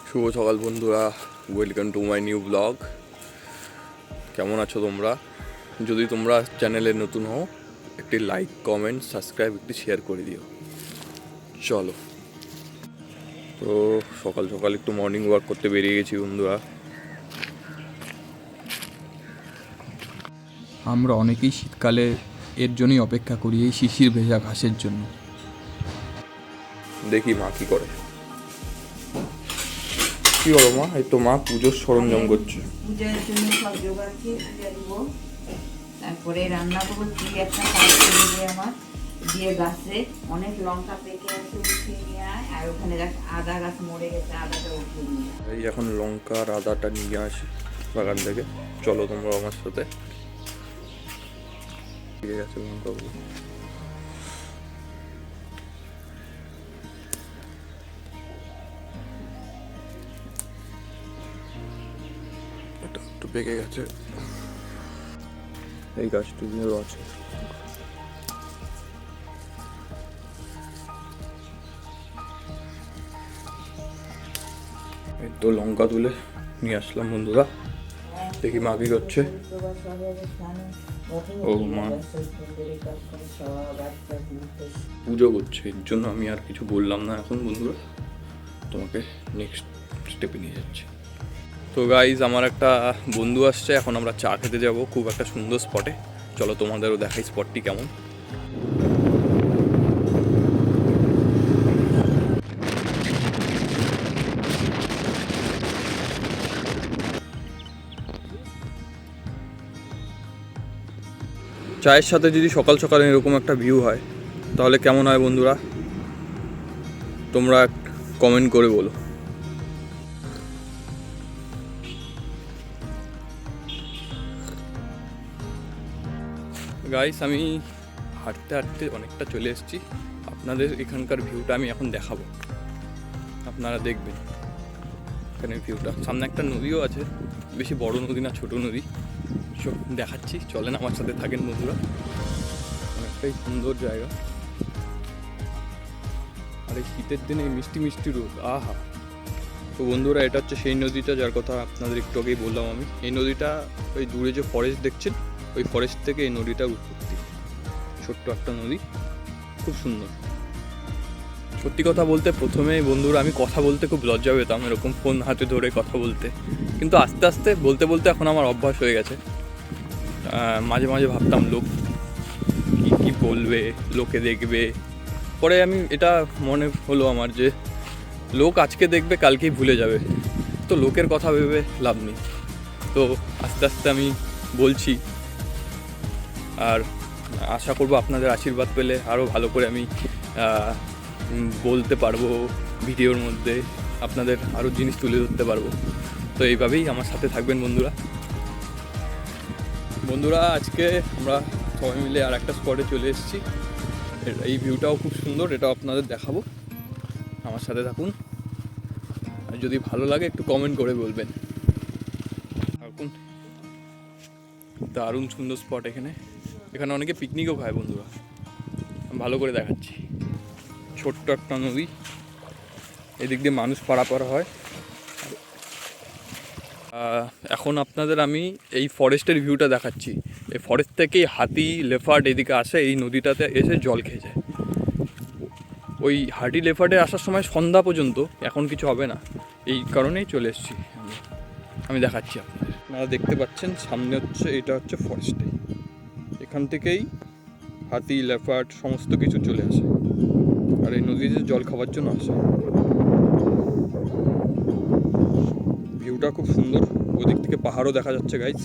শুভ সকাল বন্ধুরা, welcome to my new blog. কেমন আছো তোমরা? যদি তোমরা চ্যানেলে নতুন হও, একটি লাইক, কমেন্ট, সাবস্ক্রাইব, একটি শেয়ার করে দিও। চলো, তো সকাল সকাল একটু মর্নিং ওয়াক করতে বেরিয়ে গেছি বন্ধুরা। আমরা অনেকেই শীতকালে এর জন্যই অপেক্ষা করি, এই শিশির ভেজা ঘাসের জন্য। দেখি মা কি করে। কি হলো মা? এই তো মা পুজোর সরঞ্জাম করছে। পূজার জন্য সব জোগাড় দিয়ে পূজা দিব, তারপরে রান্না করবো। কি একটা কাজ করবে আমার দিয়ে গাছে অনেক লঙ্কা পেকে আছে, উঠিয়ে নিয়ে আয়। আর ওখানে দেখ আদা গাছ মরে গেছে, আদাটা উঠিয়ে নিয়ে আয়। এই এখন লঙ্কা আর আদাটা নিয়ে আসি বাগান থেকে। চলো তোমরা আমার সাথে। ঠিক আছে লঙ্কাগুলো। এটা একটু পেকে গেছে, এই গাছটিও আছে। এই তো লঙ্কা তুলে নিয়ে আসলাম বন্ধুরা। দেখি মা কি করছে। ও মা পুজো করছে, এর জন্য আমি আর কিছু বললাম না এখন বন্ধুরা। তোমাকে নেক্সট স্টেপে নিয়ে যাচ্ছি। তো গাইজ, আমার একটা বন্ধু আসছে, এখন আমরা চা খেতে যাব খুব একটা সুন্দর স্পটে। চলো তোমাদেরও দেখাই স্পটটি কেমন। চায়ের সাথে যদি সকাল সকাল এরকম একটা ভিউ হয় তাহলে কেমন হয় বন্ধুরা? তোমরা কমেন্ট করে বলো। গাইস, আমি হাঁটতে হাঁটতে অনেকটা চলে এসেছি। আপনাদের এখানকার ভিউটা আমি এখন দেখাবো, আপনারা দেখবেন এখানে ভিউটা। সামনে একটা নদীও আছে, বেশি বড় নদী না, ছোট নদী। দেখাচ্ছি, চলেন আমার সাথে থাকেন বন্ধুরা। অনেকটাই সুন্দর জায়গা, আর এই শীতের দিনে মিষ্টি মিষ্টি রোদ, আহা। তো বন্ধুরা, এটা হচ্ছে সেই নদীটা যার কথা আপনাদের একটু আগেই বললাম আমি। এই নদীটা ওই দূরে যে ফরেস্ট দেখছেন, ওই ফরেস্ট থেকে এই নদীটার উৎপত্তি। ছোট্ট একটা নদী, খুব সুন্দর। সত্যি কথা বলতে প্রথমে বন্ধুরা আমি কথা বলতে খুব লজ্জা পেতাম, এরকম ফোন হাতে ধরে কথা বলতে। কিন্তু আস্তে আস্তে বলতে বলতে এখন আমার অভ্যাস হয়ে গেছে। মাঝে মাঝে ভাবতাম লোক কী কী বলবে, লোকে দেখবে। পরে আমি এটা মনে হলো আমার যে লোক আজকে দেখবে, কালকেই ভুলে যাবে। তো লোকের কথা ভেবে লাভ নেই। তো আস্তে আস্তে আমি বলছি, আর আশা করব আপনাদের আশীর্বাদ পেলে আরও ভালো করে আমি বলতে পারবো ভিডিওর মধ্যে, আপনাদের আরও জিনিস তুলে ধরতে পারবো। তো এইভাবেই আমার সাথে থাকবেন বন্ধুরা। বন্ধুরা, আজকে আমরা সবাই মিলে আর একটা স্পটে চলে এসেছি। এই ভিউটাও খুব সুন্দর, এটাও আপনাদের দেখাবো। আমার সাথে থাকুন, আর যদি ভালো লাগে একটু কমেন্ট করে বলবেন। থাকুন, দারুণ সুন্দর স্পট এখানে। এখানে অনেকে পিকনিকও খায় বন্ধুরা, আমি ভালো করে দেখাচ্ছি। ছোট্ট একটা নদী, এদিক দিয়ে মানুষ পারাপার হয়। এখন আপনাদের আমি এই ফরেস্টের ভিউটা দেখাচ্ছি। এই ফরেস্ট থেকেই হাতি, লেপার্ড এদিকে আসে, এই নদীটাতে এসে জল খেয়ে যায়। ওই হাতি লেপার্ডে আসার সময় সন্ধ্যা পর্যন্ত, এখন কিছু হবে না, এই কারণেই চলে এসেছি আমি দেখাচ্ছি আপনাদের। আপনারা দেখতে পাচ্ছেন সামনে হচ্ছে, এটা হচ্ছে ফরেস্টে। এখান থেকেই হাতি, লেপার্ড সমস্ত কিছু চলে আসে, আর এই নদীতে জল খাওয়ার জন্য আসে। ভিউটা খুব সুন্দর, ওদিক থেকে পাহাড়ও দেখা যাচ্ছে গাইজ।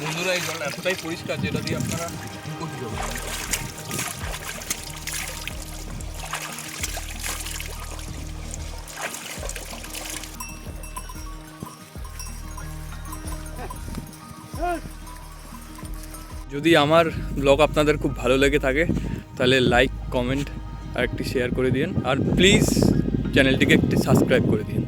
বন্ধুরা, এই জলটা এতটাই পরিষ্কার যেটা দিয়ে আপনারা যদি আমার ব্লগ আপনাদের খুব ভালো লেগে থাকে তাহলে লাইক, কমেন্ট আর একটি শেয়ার করে দিন, আর প্লিজ চ্যানেলটিকে একটি সাবস্ক্রাইব করে দিন।